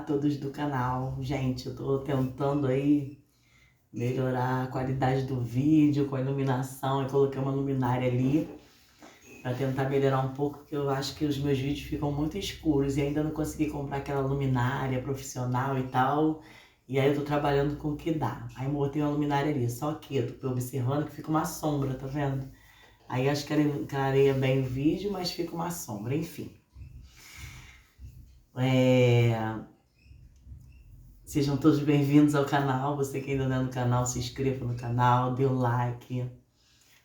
todos do canal. Gente, eu tô tentando aí melhorar a qualidade do vídeo com a iluminação. Eu coloquei uma luminária ali para tentar melhorar um pouco, porque eu acho que os meus vídeos ficam muito escuros e ainda não consegui comprar aquela luminária profissional e tal. E aí eu tô trabalhando com o que dá. Aí eu botei uma luminária ali, só que eu tô observando que fica uma sombra, tá vendo? Aí acho que clareia bem o vídeo, mas fica uma sombra, enfim. Sejam todos bem-vindos ao canal. Você que ainda não é no canal, se inscreva no canal, dê um like,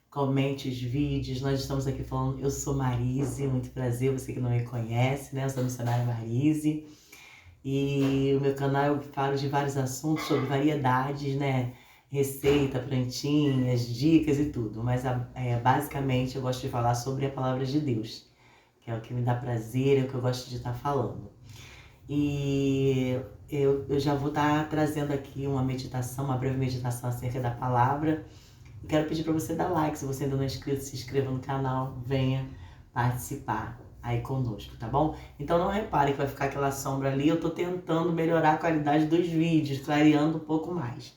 comente os vídeos. Nós estamos aqui falando, eu sou Marise, muito prazer, você que não me conhece, né? Eu sou a missionária Marise. E o meu canal eu falo de vários assuntos sobre variedades, né? Receita, plantinhas, dicas e tudo. Mas basicamente eu gosto de falar sobre a palavra de Deus, que é o que me dá prazer, é o que eu gosto de estar falando. E eu já vou estar trazendo aqui uma meditação, uma breve meditação acerca da palavra. E quero pedir para você dar like, se você ainda não é inscrito, se inscreva no canal, venha participar aí conosco, tá bom? Então não repare que vai ficar aquela sombra ali, eu tô tentando melhorar a qualidade dos vídeos, clareando um pouco mais.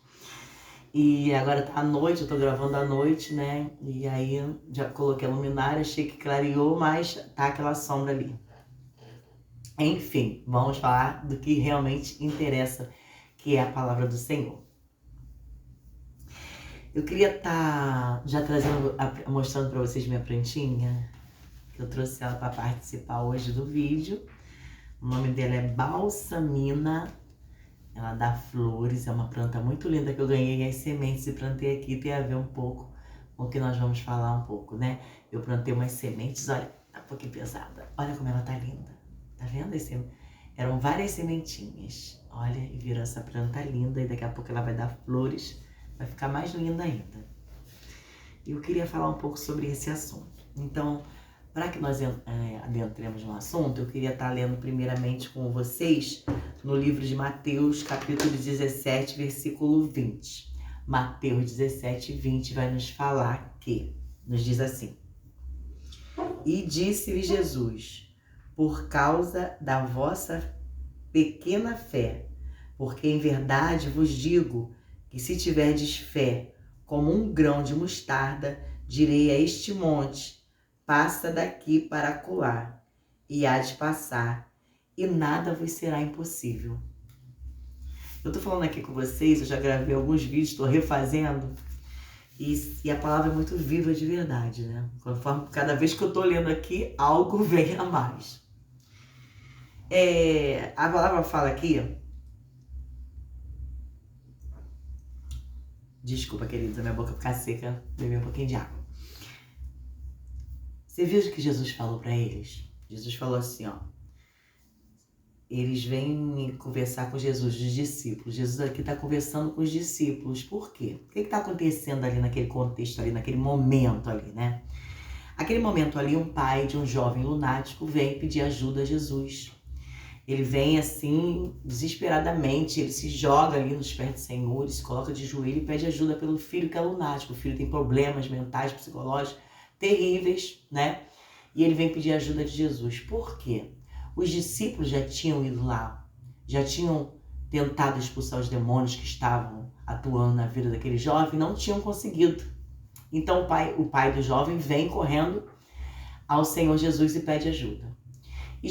E agora tá à noite, eu tô gravando à noite, né? E aí já coloquei a luminária, achei que clareou, mas tá aquela sombra ali. Enfim, vamos falar do que realmente interessa, que é a palavra do Senhor. Eu queria estar já trazendo, mostrando para vocês minha plantinha, que eu trouxe ela para participar hoje do vídeo. O nome dela é Balsamina, ela dá flores, é uma planta muito linda que eu ganhei as sementes e plantei aqui, tem a ver um pouco com o que nós vamos falar um pouco, né? Eu plantei umas sementes, olha, tá um pouquinho pesada, olha como ela tá linda. Tá vendo? Eram várias sementinhas. Olha, e virou essa planta linda. E daqui a pouco ela vai dar flores. Vai ficar mais linda ainda. E eu queria falar um pouco sobre esse assunto. Então, para que nós adentremos no assunto, eu queria estar lendo primeiramente com vocês no livro de Mateus, capítulo 17, versículo 20. Mateus 17, 20 vai nos falar que, nos diz assim: E disse-lhe Jesus: por causa da vossa pequena fé, porque em verdade vos digo que se tiverdes fé como um grão de mostarda, direi a este monte, passa daqui para acolá, e há de passar, e nada vos será impossível. Eu tô falando aqui com vocês, eu já gravei alguns vídeos, tô refazendo, e a palavra é muito viva de verdade, né? Conforme cada vez que eu tô lendo aqui, algo vem a mais. A palavra fala aqui. Desculpa, queridos, a minha boca ficar seca, beber um pouquinho de água. Você viu o que Jesus falou para eles? Jesus falou assim, ó. Eles vêm conversar com Jesus, os discípulos. Jesus aqui está conversando com os discípulos. Por quê? O que está acontecendo ali naquele contexto, ali, naquele momento ali, né? Aquele momento ali, um pai de um jovem lunático vem pedir ajuda a Jesus. Ele vem assim, desesperadamente, ele se joga ali nos pés do Senhor, ele se coloca de joelho e pede ajuda pelo filho que é lunático. O filho tem problemas mentais, psicológicos terríveis, né? E ele vem pedir ajuda de Jesus. Por quê? Os discípulos já tinham ido lá, já tinham tentado expulsar os demônios que estavam atuando na vida daquele jovem, não tinham conseguido. Então o pai do jovem vem correndo ao Senhor Jesus e pede ajuda. E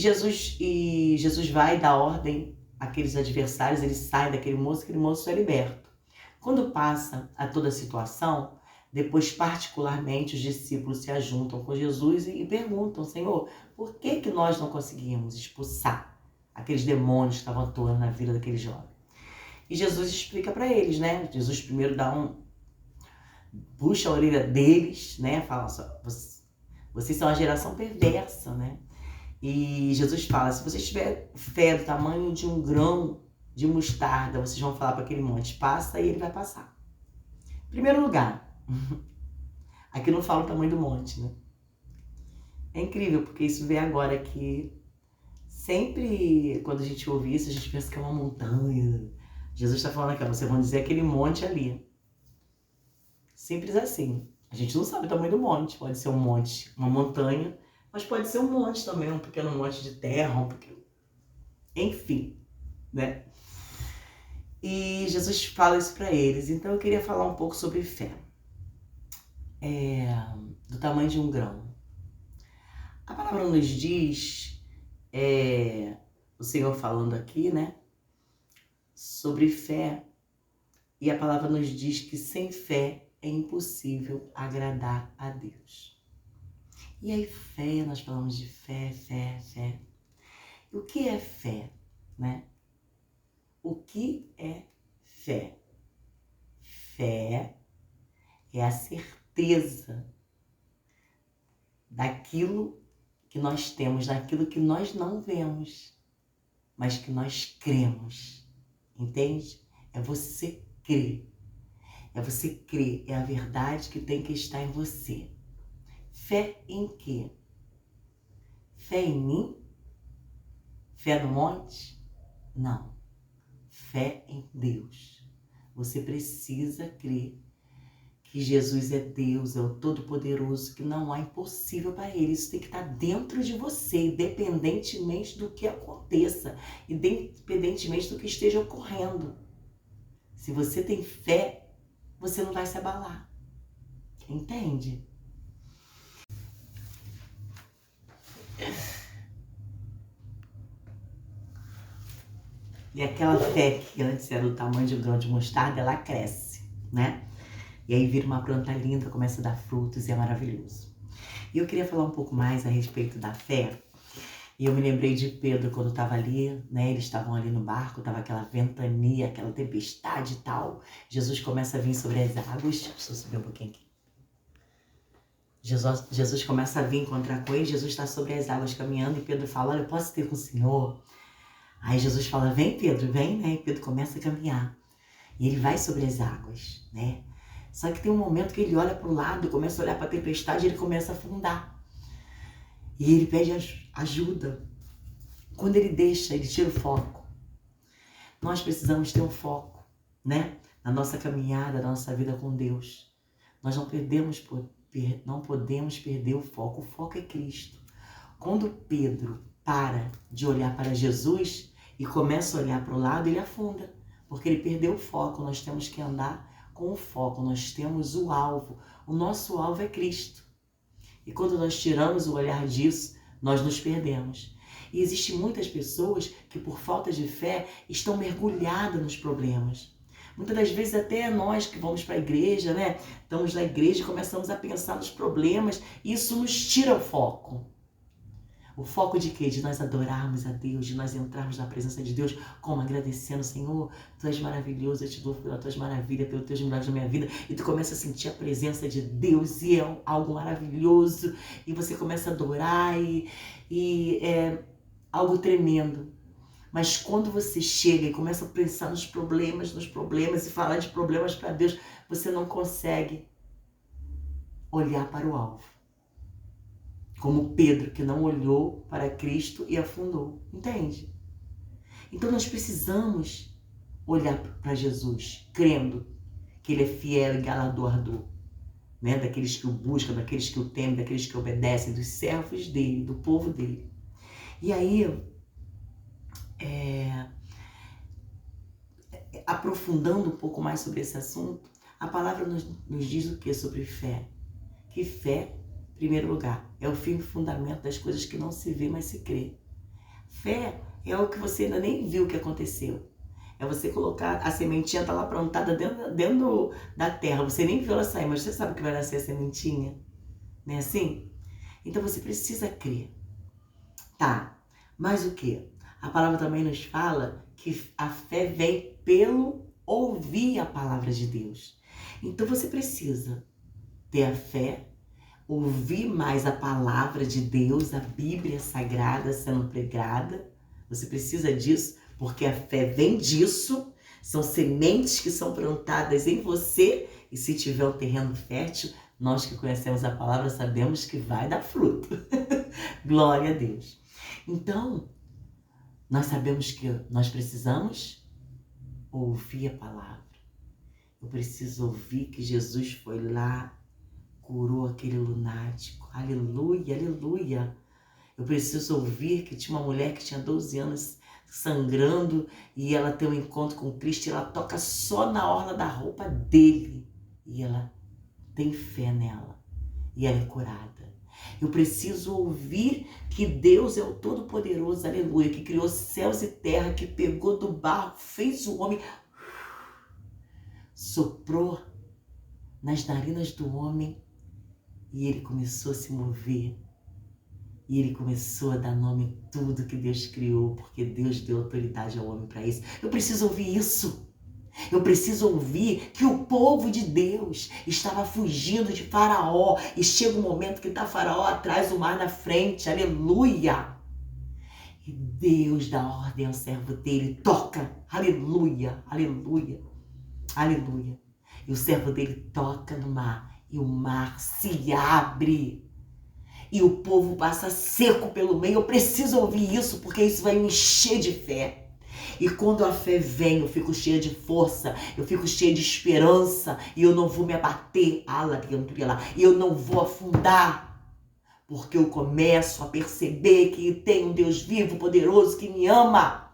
Jesus vai dar ordem àqueles adversários, ele sai daquele moço, aquele moço é liberto. Quando passa a toda a situação, depois particularmente os discípulos se ajuntam com Jesus e perguntam, Senhor, por que nós não conseguimos expulsar aqueles demônios que estavam atuando na vida daquele jovem? E Jesus explica para eles, né? Jesus primeiro puxa a orelha deles, né? Fala, vocês são a geração perversa, né? E Jesus fala, se vocês tiverem fé do tamanho de um grão de mostarda, vocês vão falar para aquele monte, passa e ele vai passar. Em primeiro lugar, aqui não fala o tamanho do monte, né? É incrível, porque isso vem agora que sempre quando a gente ouve isso, a gente pensa que é uma montanha. Jesus está falando aqui, vocês vão dizer aquele monte ali. Simples assim. A gente não sabe o tamanho do monte, pode ser um monte, uma montanha, mas pode ser um monte também, um pequeno monte de terra, um pequeno... Enfim, né? E Jesus fala isso para eles. Então eu queria falar um pouco sobre fé. Do tamanho de um grão. A palavra nos diz, o Senhor falando aqui, né? Sobre fé. E a palavra nos diz que sem fé é impossível agradar a Deus. E aí fé, nós falamos de fé, fé, fé. E o que é fé, né? O que é fé? Fé é a certeza daquilo que nós temos, daquilo que nós não vemos, mas que nós cremos. Entende? É você crer. É você crer. É a verdade que tem que estar em você. Fé em quê? Fé em mim? Fé no monte? Não. Fé em Deus. Você precisa crer que Jesus é Deus, é o Todo-Poderoso, que não há impossível para Ele. Isso tem que estar dentro de você, independentemente do que aconteça, independentemente do que esteja ocorrendo. Se você tem fé, você não vai se abalar. Entende? E aquela fé que antes era do tamanho de um grão de mostarda, ela cresce, né? E aí vira uma planta linda, começa a dar frutos e é maravilhoso. E eu queria falar um pouco mais a respeito da fé. E eu me lembrei de Pedro quando estava ali, né? Eles estavam ali no barco, estava aquela ventania, aquela tempestade e tal. Jesus começa a vir sobre as águas. Deixa eu subir um pouquinho aqui. Jesus começa a vir encontrar com ele. Jesus está sobre as águas caminhando e Pedro fala, olha, eu posso ter com o Senhor? Aí Jesus fala, vem Pedro, vem, né? E Pedro começa a caminhar. E ele vai sobre as águas, né? Só que tem um momento que ele olha para o lado, começa a olhar para a tempestade e ele começa a afundar. E ele pede ajuda. Quando ele deixa, ele tira o foco. Nós precisamos ter um foco, né? Na nossa caminhada, na nossa vida com Deus. Nós não podemos perder o foco. O foco é Cristo. Quando Pedro para de olhar para Jesus e começa a olhar para o lado, ele afunda. Porque ele perdeu o foco. Nós temos que andar com o foco, nós temos o alvo. O nosso alvo é Cristo. E quando nós tiramos o olhar disso, nós nos perdemos. E existem muitas pessoas que, por falta de fé, estão mergulhadas nos problemas. Muitas das vezes até nós que vamos para a igreja, né? Estamos na igreja e começamos a pensar nos problemas, e isso nos tira o foco. O foco de quê? De nós adorarmos a Deus, de nós entrarmos na presença de Deus, como agradecendo, Senhor, Tu és maravilhoso, eu te louvo pelas Tuas maravilhas, pelos Teus milagres na minha vida, e Tu começa a sentir a presença de Deus, e é algo maravilhoso, e você começa a adorar, e é algo tremendo. Mas quando você chega e começa a pensar nos problemas, e falar de problemas para Deus, você não consegue olhar para o alvo. Como Pedro, que não olhou para Cristo e afundou. Entende? Então nós precisamos olhar para Jesus, crendo que Ele é fiel e galardoador, né? Daqueles que o buscam, daqueles que o temem, daqueles que obedecem, dos servos dele, do povo dele. E aí, aprofundando um pouco mais sobre esse assunto, a palavra nos diz o que sobre fé? Que fé, em primeiro lugar, é o firme fundamento das coisas que não se vê, mas se crê. Fé é o que você ainda nem viu que aconteceu. É você colocar a sementinha, tá lá plantada dentro da terra. Você nem viu ela sair, mas você sabe que vai nascer a sementinha. Não é assim? Então você precisa crer. Tá, mas o quê? A palavra também nos fala que a fé vem pelo ouvir a palavra de Deus. Então você precisa ter a fé, ouvir mais a palavra de Deus, a Bíblia Sagrada sendo pregada. Você precisa disso, porque a fé vem disso. São sementes que são plantadas em você. E se tiver um terreno fértil, nós que conhecemos a palavra sabemos que vai dar fruto. Glória a Deus. Então, nós sabemos que nós precisamos ouvir a palavra. Eu preciso ouvir que Jesus foi lá, curou aquele lunático. Aleluia, aleluia. Eu preciso ouvir que tinha uma mulher que tinha 12 anos sangrando, e ela tem um encontro com Cristo, e ela toca só na orla da roupa dele, e ela tem fé nela, e ela é curada. Eu preciso ouvir que Deus é o Todo-Poderoso, aleluia, que criou céus e terra, que pegou do barro, fez o homem, soprou nas narinas do homem, e ele começou a se mover. E ele começou a dar nome a tudo que Deus criou, porque Deus deu autoridade ao homem para isso. Eu preciso ouvir isso. Eu preciso ouvir que o povo de Deus estava fugindo de Faraó. E chega um momento que está Faraó atrás, o mar na frente. Aleluia! E Deus dá ordem ao servo dele. Toca! Aleluia! Aleluia! Aleluia! E o servo dele toca no mar. E o mar se abre. E o povo passa seco pelo meio. Eu preciso ouvir isso, porque isso vai me encher de fé. E quando a fé vem, eu fico cheia de força, eu fico cheia de esperança, e eu não vou me abater, e eu não vou afundar, porque eu começo a perceber que tem um Deus vivo, poderoso, que me ama.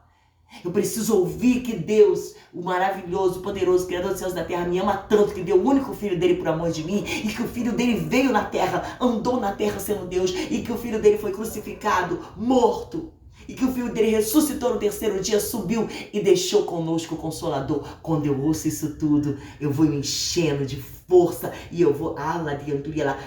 Eu preciso ouvir que Deus, o maravilhoso, poderoso, Criador dos céus e da terra, me ama tanto que deu o único filho dele por amor de mim, e que o filho dele veio na terra, andou na terra sendo Deus, e que o filho dele foi crucificado, morto, e que o filho dele ressuscitou no terceiro dia, subiu e deixou conosco o Consolador. Quando eu ouço isso tudo, eu vou me enchendo de força, e eu vou,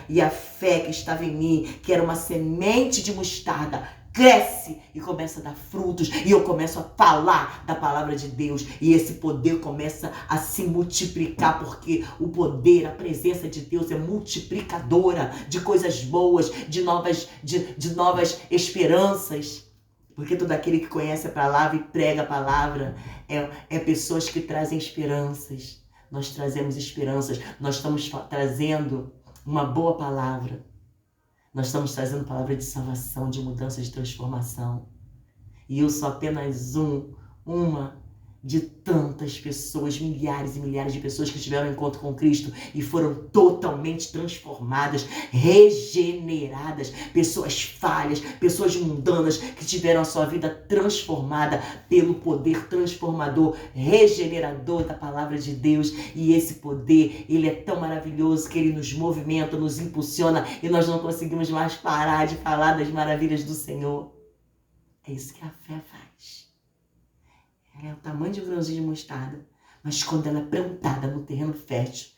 e a fé que estava em mim, que era uma semente de mostarda, cresce e começa a dar frutos, e eu começo a falar da palavra de Deus, e esse poder começa a se multiplicar, porque o poder, a presença de Deus é multiplicadora de coisas boas, de novas esperanças. Porque todo aquele que conhece a palavra e prega a palavra é pessoas que trazem esperanças. Nós trazemos esperanças, nós estamos trazendo uma boa palavra. Nós estamos trazendo palavra de salvação, de mudança, de transformação. E eu sou apenas uma de tantas pessoas, milhares e milhares de pessoas que tiveram um encontro com Cristo e foram totalmente transformadas, regeneradas, pessoas falhas, pessoas mundanas que tiveram a sua vida transformada pelo poder transformador, regenerador da palavra de Deus. E esse poder, ele é tão maravilhoso que ele nos movimenta, nos impulsiona, e nós não conseguimos mais parar de falar das maravilhas do Senhor. É isso que a fé faz. Ela é o tamanho de um grãozinho de mostarda, mas quando ela é plantada no terreno fértil,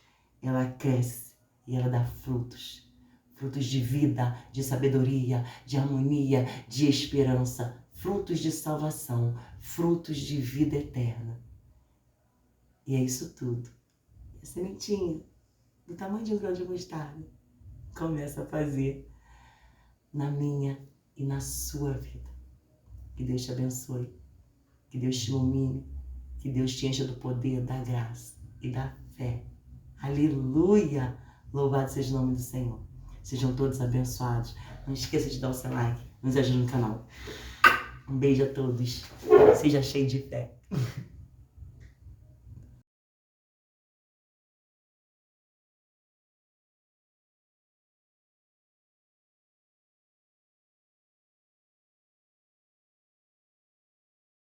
ela cresce e ela dá frutos. Frutos de vida, de sabedoria, de harmonia, de esperança, frutos de salvação, frutos de vida eterna. E é isso tudo. A sementinha, do tamanho de um grão de mostarda, começa a fazer na minha e na sua vida. Que Deus te abençoe. Que Deus te ilumine, que Deus te encha do poder, da graça e da fé. Aleluia! Louvado seja o nome do Senhor. Sejam todos abençoados. Não esqueça de dar o seu like, nos ajude no canal. Um beijo a todos. Seja cheio de fé.